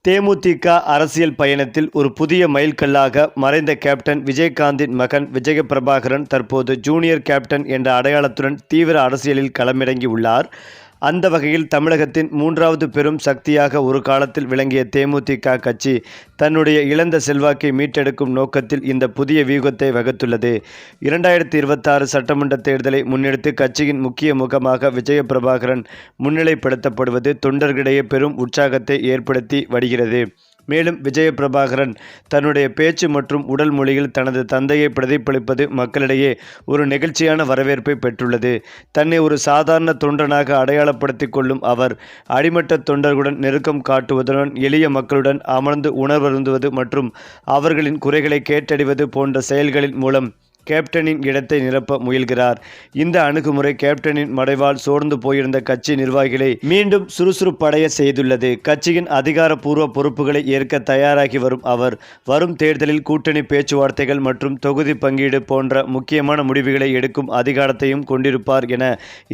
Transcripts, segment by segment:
தேமுதிக அரசியல் பயணத்தில் ஒரு புதிய மைல்கல்லாக மறைந்த கேப்டன் விஜயகாந்தின் மகன் விஜயபிரபாகரன் தற்போது ஜூனியர் கேப்டன் என்ற அடையாளத்துடன் தீவிர அரசியலில் களமிறங்கி உள்ளார். அந்த வகையில் தமிழகத்தின் மூன்றாவது பெரும் சக்தியாக ஒரு காலத்தில் விளங்கிய தேமுதிக கட்சி தன்னுடைய இழந்த செல்வாக்கை மீட்டெடுக்கும் நோக்கத்தில் இந்த புதிய வியூகத்தை வகுத்துள்ளது. 2026 சட்டமன்ற தேர்தலை முன்னெடுத்து கட்சியின் முக்கிய முகமாக விஜயபிரபாகரன் முன்னிலைப்படுத்தப்படுவது தொண்டர்களிடையே பெரும் உற்சாகத்தை ஏற்படுத்தி வருகிறது. மேலும் விஜயபிரபாகரன் தன்னுடைய பேச்சு மற்றும் உடல் மொழியில் தனது தந்தையை பிரதிபலிப்பது மக்களிடையே ஒரு நெகிழ்ச்சியான வரவேற்பை பெற்றுள்ளது. தன்னை ஒரு சாதாரண தொண்டனாக அடையாளப்படுத்திக் கொள்ளும் அவர் அடிமட்ட தொண்டர்களுடன் நெருக்கம் காட்டுவதுடன் எளிய மக்களுடன் அமர்ந்து உணர்வருந்துவது மற்றும் அவர்களின் குறைகளை கேட்டறிவது போன்ற செயல்களின் மூலம் கேப்டனின் இடத்தை நிரப்ப முயல்கிறார். இந்த அணுகுமுறை கேப்டனின் மறைவால் சோர்ந்து போயிருந்த கட்சி நிர்வாகிகளை மீண்டும் சுறுசுறுப்படைய செய்துள்ளது. கட்சியின் அதிகாரப்பூர்வ பொறுப்புகளை ஏற்க தயாராகி வரும் அவர் வரும் தேர்தலில் கூட்டணி பேச்சுவார்த்தைகள் மற்றும் தொகுதி பங்கீடு போன்ற முக்கியமான முடிவுகளை எடுக்கும் அதிகாரத்தையும் கொண்டிருப்பார் என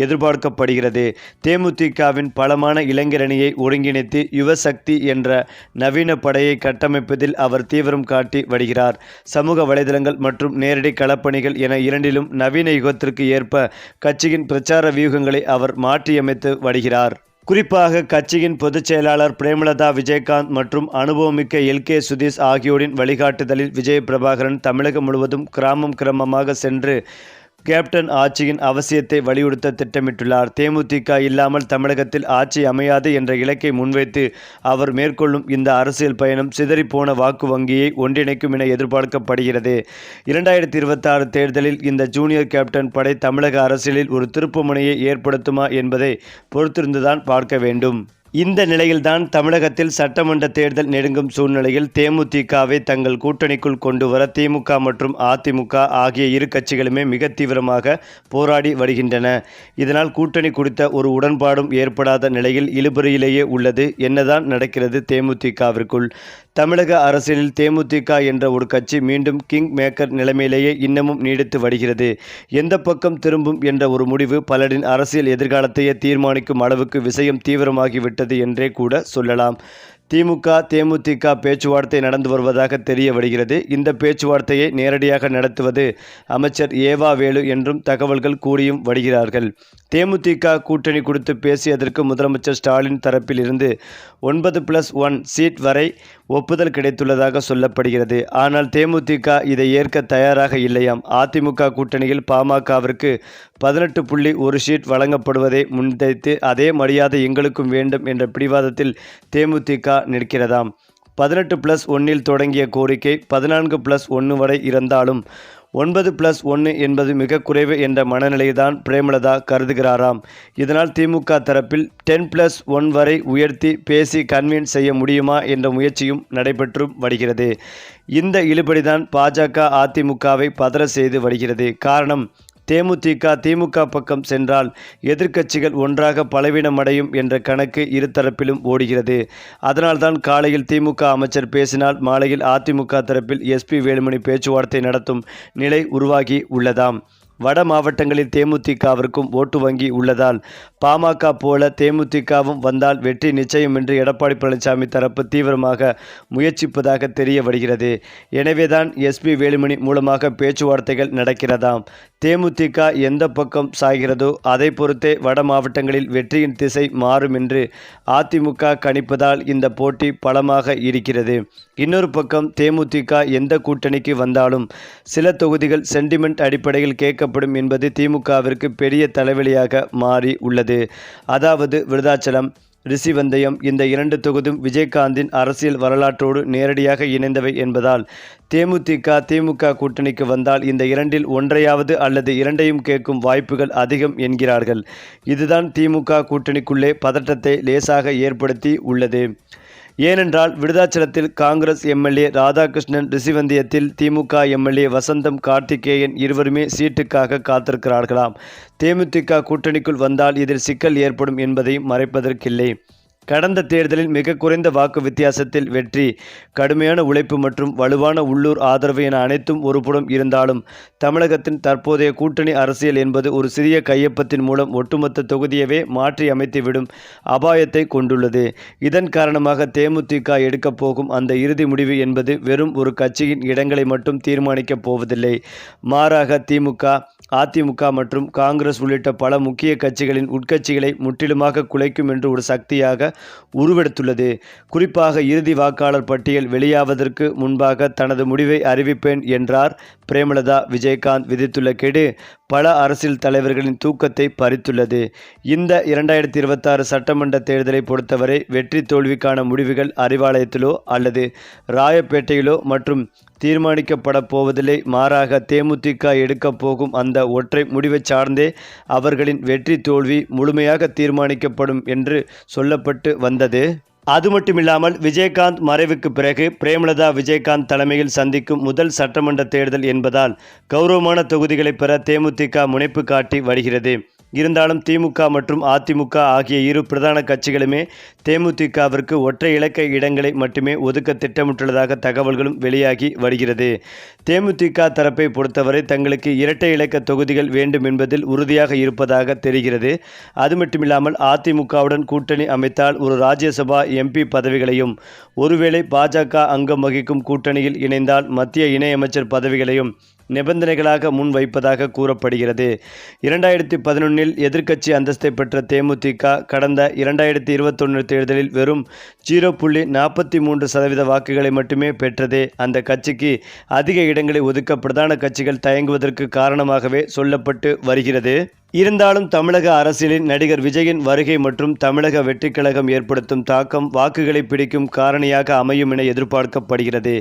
எதிர்பார்க்கப்படுகிறது. தேமுதிகவின் பலமான இளைஞரணியை ஒருங்கிணைத்து யுவசக்தி என்ற நவீன படையை கட்டமைப்பதில் அவர் தீவிரம் காட்டி வருகிறார். சமூக வலைதளங்கள் மற்றும் நேரடி பணிகள் என இரண்டிலும் நவீன யுகத்திற்கு ஏற்ப கட்சியின் பிரச்சார வியூகங்களை அவர் மாற்றியமைத்து வருகிறார். குறிப்பாக கட்சியின் பொதுச் செயலாளர் பிரேமலதா விஜயகாந்த் மற்றும் அனுபவமிக்க எல்.கே. சுதீஷ் ஆகியோரின் வழிகாட்டுதலில் விஜயபிரபாகரன் தமிழகம் முழுவதும் கிராமமாக சென்று கேப்டன் ஆட்சியின் அவசியத்தை வலியுறுத்த திட்டமிட்டுள்ளார். தேமுதிக இல்லாமல் தமிழகத்தில் ஆட்சி அமையாது என்ற இலக்கை முன்வைத்து அவர் மேற்கொள்ளும் இந்த அரசியல் பயணம் சிதறிப்போன வாக்கு வங்கியை ஒன்றிணைக்கும் என எதிர்பார்க்கப்படுகிறது. 2026 தேர்தலில் இந்த ஜூனியர் கேப்டன் படை தமிழக அரசியலில் ஒரு திருப்புமுனையை ஏற்படுத்துமா என்பதை பொறுத்திருந்துதான் பார்க்க வேண்டும். இந்த நிலையில்தான் தமிழகத்தில் சட்டமன்ற தேர்தல் நெருங்கும் சூழ்நிலையில் தேமுதிகவை தங்கள் கூட்டணிக்குள் கொண்டுவர திமுக மற்றும் அதிமுக ஆகிய இரு கட்சிகளுமே மிக தீவிரமாக போராடி வருகின்றன. இதனால் கூட்டணி குறித்த ஒரு உடன்பாடும் ஏற்படாத நிலையில் இழுபறியிலேயே உள்ளது. என்னதான் நடக்கிறது தேமுதிகவிற்குள்? தமிழக அரசியலில் தேமுதிக என்ற ஒரு கட்சி மீண்டும் கிங் மேக்கர் நிலைமையிலேயே இன்னமும் நீடித்து வருகிறது. எந்த பக்கம் திரும்பும் என்ற ஒரு முடிவு பலரின் அரசியல் எதிர்காலத்தையே தீர்மானிக்கும் அளவுக்கு விஷயம் தீவிரமாகிவிட்டது என்றே கூட சொல்லலாம். திமுக தேமுதிக பேச்சுவார்த்தை நடந்து வருவதாக தெரிய வருகிறது. இந்த பேச்சுவார்த்தையை நேரடியாக நடத்துவது அமைச்சர் ஏவா வேலு என்றும் தகவல்கள் கூறியும் வருகிறார்கள். தேமுதிக கூட்டணி குறித்து பேசியதற்கு முதலமைச்சர் ஸ்டாலின் தரப்பில் இருந்து 9+1 சீட் வரை ஒப்புதல் கிடைத்துள்ளதாக சொல்லப்படுகிறது. ஆனால் தேமுதிக இதை ஏற்க தயாராக இல்லையாம். அதிமுக கூட்டணியில் பாமகவிற்கு 18.1 சீட் வழங்கப்படுவதை முன்வைத்து அதே மரியாதை எங்களுக்கும் வேண்டும் என்ற பிடிவாதத்தில் தேமுதிக நிற்கிறதாம். 18+1 தொடங்கிய கோரிக்கை 14+1 வரை இருந்தாலும் 9+1 என்பது மிக குறைவு என்ற மனநிலைதான் பிரேமலதா கருதுகிறாராம். இதனால் திமுக தரப்பில் 10+1 வரை உயர்த்தி பேசி கன்வின்ஸ் செய்ய முடியுமா என்ற முயற்சியும் நடைபெற்றும் வருகிறது. இந்த இழுபடிதான் பாஜக அதிமுகவை பதற செய்து வருகிறது. காரணம், தேமுதிக திமுக பக்கம் சென்றால் எதிர்க்கட்சிகள் ஒன்றாக பலவீனமடையும் என்ற கணக்கு இருதரப்பிலும் ஓடுகிறது. அதனால்தான் காலையில் திமுக அமைச்சர் பேசினால் மாலையில் அதிமுக தரப்பில் எஸ்.பி. வேலுமணி பேச்சுவார்த்தை நடத்தும் நிலை உருவாகி உள்ளதாம். வட மாவட்டங்களில் தேமுதிகவிற்கும் ஓட்டு வங்கி உள்ளதால் பாமக போல தேமுதிகவும் வந்தால் வெற்றி நிச்சயம் என்று எடப்பாடி பழனிசாமி தரப்பு தீவிரமாக முயற்சிப்பதாக தெரிய வருகிறது. எனவேதான் எஸ்.பி. வேலுமணி மூலமாக பேச்சுவார்த்தைகள் நடக்கிறதாம். தேமுதிக எந்த பக்கம் சாய்கிறதோ அதை பொறுத்தே வட மாவட்டங்களில் வெற்றியின் திசை மாறும் என்று அதிமுக கணிப்பதால் இந்த போட்டி பலமாக இருக்கிறது. இன்னொரு பக்கம் தேமுதிக எந்த கூட்டணிக்கு வந்தாலும் சில தொகுதிகள் சென்டிமெண்ட் அடிப்படையில் கேட்கப்படும் என்பது திமுகவிற்கு பெரிய தலைவலியாக மாறி உள்ளது. அதாவது விருதாச்சலம், ரிஷிவந்தயம் இந்த 2 தொகுதியும் விஜயகாந்தின் அரசியல் வரலாற்றோடு நேரடியாக இணைந்தவை என்பதால் தேமுதிக திமுக கூட்டணிக்கு வந்தால் இந்த 2இல் ஒன்றையாவது அல்லது 2ஐயும் கேட்கும் வாய்ப்புகள் அதிகம் என்கிறார்கள். இதுதான் திமுக கூட்டணிக்குள்ளே பதட்டத்தை லேசாக ஏற்படுத்தி உள்ளது. ஏனென்றால் விருதாச்சலத்தில் காங்கிரஸ் எம்எல்ஏ ராதாகிருஷ்ணன், ரிஷிவந்தியத்தில் திமுக எம்எல்ஏ வசந்தம் கார்த்திகேயன் இருவருமே சீட்டுக்காக காத்திருக்கிறார்களாம். தேமுதிக கூட்டணிக்குள் வந்தால் இதில் சிக்கல் ஏற்படும் என்பதையும் மறைப்பதற்கில்லை. கடந்த தேர்தலில் மிக குறைந்த வாக்கு வித்தியாசத்தில் வெற்றி, கடுமையான உழைப்பு மற்றும் வலுவான உள்ளூர் ஆதரவு என அனைத்தும் ஒருபுறம் இருந்தாலும் தமிழகத்தின் தற்போதைய கூட்டணி அரசியல் என்பது ஒரு சிறிய கையொப்பத்தின் மூலம் ஒட்டுமொத்த தொகுதியவே மாற்றி அமைத்துவிடும் அபாயத்தை கொண்டுள்ளது. இதன் காரணமாக தேமுதிக எடுக்கப் போகும் அந்த இறுதி முடிவு என்பது வெறும் ஒரு கட்சியின் இடங்களை மட்டும் தீர்மானிக்கப் போவதில்லை. மாறாக திமுக, அதிமுக மற்றும் காங்கிரஸ் உள்ளிட்ட பல முக்கிய கட்சிகளின் உட்கட்சிகளை முற்றிலுமாக குலைக்கும் என்று ஒரு சக்தியாக உருவெடுத்துள்ளது. குறிப்பாக இறுதி வாக்காளர் பட்டியல் வெளியாவதற்கு முன்பாக தனது முடிவை அறிவிப்பேன் என்றார் பிரேமலதா. விஜயகாந்த் விதித்துள்ள கெடு பல அரசியல் தலைவர்களின் தூக்கத்தை பறித்துள்ளது. இந்த 2026 சட்டமன்ற தேர்தலை பொறுத்தவரை வெற்றி தோல்விக்கான முடிவுகள் அறிவாலயத்திலோ அல்லது ராயப்பேட்டையிலோ மற்றும் தீர்மானிக்கப்பட போவதில்லை. மாறாக தேமுதிக எடுக்கப் போகும் அந்த ஒற்றை முடிவை சார்ந்தே அவர்களின் வெற்றி தோல்வி முழுமையாக தீர்மானிக்கப்படும் என்று சொல்லப்பட்டு வந்தது. அது மட்டுமில்லாமல் விஜயகாந்த் மறைவுக்கு பிறகு பிரேமலதா விஜயகாந்த் தலைமையில் சந்திக்கும் முதல் சட்டமன்ற தேர்தல் என்பதால் கௌரவமான தொகுதிகளை பெற தேமுதிக முனைப்பு காட்டி வருகிறது. இருந்தாலும் திமுக மற்றும் அதிமுக ஆகிய இரு பிரதான கட்சிகளுமே தேமுதிகவிற்கு ஒற்றை இலக்க இடங்களை மட்டுமே ஒதுக்க திட்டமிட்டுள்ளதாக தகவல்களும் வெளியாகி வருகிறது. தேமுதிக தரப்பை பொறுத்தவரை தங்களுக்கு இரட்டை இலக்க தொகுதிகள் வேண்டும் என்பதில் உறுதியாக இருப்பதாக தெரிகிறது. அது மட்டுமில்லாமல் அதிமுகவுடன் கூட்டணி அமைத்தால் ஒரு ராஜ்யசபா எம்பி பதவிகளையும், ஒருவேளை பாஜக அங்கம் வகிக்கும் கூட்டணியில் இணைந்தால் மத்திய இணையமைச்சர் பதவிகளையும் நிபந்தனைகளாக முன் வைப்பதாக கூறப்படுகிறது. 2011 எதிர்க்கட்சி அந்தஸ்தை பெற்ற தேமுதிக கடந்த 2021 தேர்தலில் வெறும் 0.43% வாக்குகளை மட்டுமே பெற்றதே அந்த கட்சிக்கு அதிக இடங்களை ஒதுக்க பிரதான கட்சிகள் தயங்குவதற்கு காரணமாகவே சொல்லப்பட்டு வருகிறது. இருந்தாலும் தமிழக அரசியலில் நடிகர் விஜயின் வருகை மற்றும் தமிழக வெற்றிக் கழகம் ஏற்படுத்தும் தாக்கம் வாக்குகளை பிடிக்கும் காரணியாக அமையும் என எதிர்பார்க்கப்படுகிறது.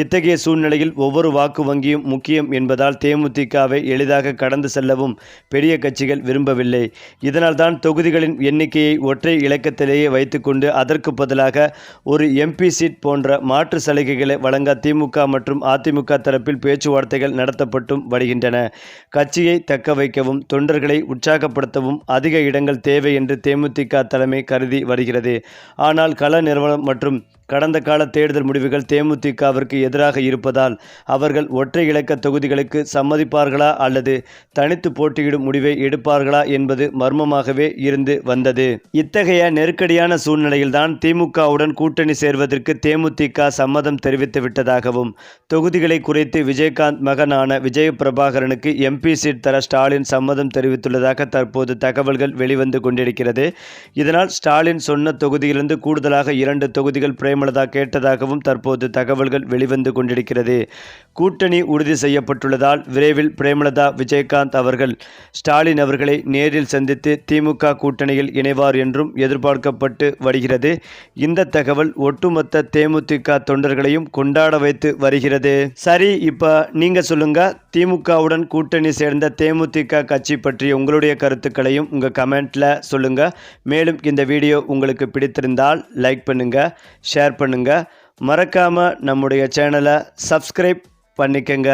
இத்தகைய சூழ்நிலையில் ஒவ்வொரு வாக்கு வங்கியும் முக்கியம் என்பதால் தேமுதிகவை எளிதாக கடந்து செல்லவும் பெரிய கட்சிகள் விரும்பவில்லை. இதனால்தான் தொகுதிகளின் எண்ணிக்கையை ஒற்றை இலக்கத்திலேயே வைத்துக்கொண்டு அதற்கு பதிலாக ஒரு எம்பி சீட் போன்ற மாற்று சலுகைகளை வழங்க திமுக மற்றும் அதிமுக தரப்பில் பேச்சுவார்த்தைகள் நடத்தப்பட்டும் வருகின்றன. கட்சியை தக்க வைக்கவும் தொண்டர்களை உற்சாகப்படுத்தவும் அதிக இடங்கள் தேவை என்று தேமுதிக தலைமை கருதி வருகிறது. ஆனால் கள நிறுவனம் மற்றும் கடந்த கால தேர்தல் முடிவுகள் தேமுதிகவிற்கு எதிராக இருப்பதால் அவர்கள் ஒற்றை இலக்க தொகுதிகளுக்கு சம்மதிப்பார்களா அல்லது தனித்து போட்டியிடும் முடிவை எடுப்பார்களா என்பது மர்மமாகவே இருந்து வந்தது. இத்தகைய நெருக்கடியான சூழ்நிலையில்தான் திமுகவுடன் கூட்டணி சேர்வதற்கு தேமுதிக சம்மதம் தெரிவித்து விட்டதாகவும் தொகுதிகளை குறைத்து விஜயகாந்த் மகனான விஜயபிரபாகரனுக்கு எம்பி சீட் தர ஸ்டாலின் சம்மதம் தெரிவித்துள்ளதாக தற்போது தகவல்கள் வெளிவந்து கொண்டிருக்கிறது. இதனால் ஸ்டாலின் சொன்ன தொகுதியிலிருந்து கூடுதலாக 2 தொகுதிகள் பிரேமலதா கேட்டதாகவும் தற்போது தகவல்கள் வெளிவந்து கொண்டிருக்கிறது. கூட்டணி உறுதி செய்யப்பட்டுள்ளதால் விரைவில் பிரேமலதா விஜயகாந்த் அவர்கள் ஸ்டாலின் அவர்களை நேரில் சந்தித்து திமுக கூட்டணியில் இணைவார் என்றும் எதிர்பார்க்கப்பட்டு வருகிறது. இந்த தகவல் ஒட்டுமொத்த தேமுதிக தொண்டர்களையும் கொண்டாட வைத்து வருகிறது. சரி, இப்ப நீங்க சொல்லுங்க, திமுகவுடன் கூட்டணி சேர்ந்த தேமுதிக கட்சி பற்றி உங்களுடைய கருத்துக்களையும் உங்க கமெண்ட்ல சொல்லுங்க. மேலும் இந்த வீடியோ உங்களுக்கு பிடித்திருந்தால் லைக் பண்ணுங்க, ஷேர் பண்ணுங்க, மறக்காம நம்முடைய சேனலை சப்ஸ்கிரைப் பண்ணிக்கங்க.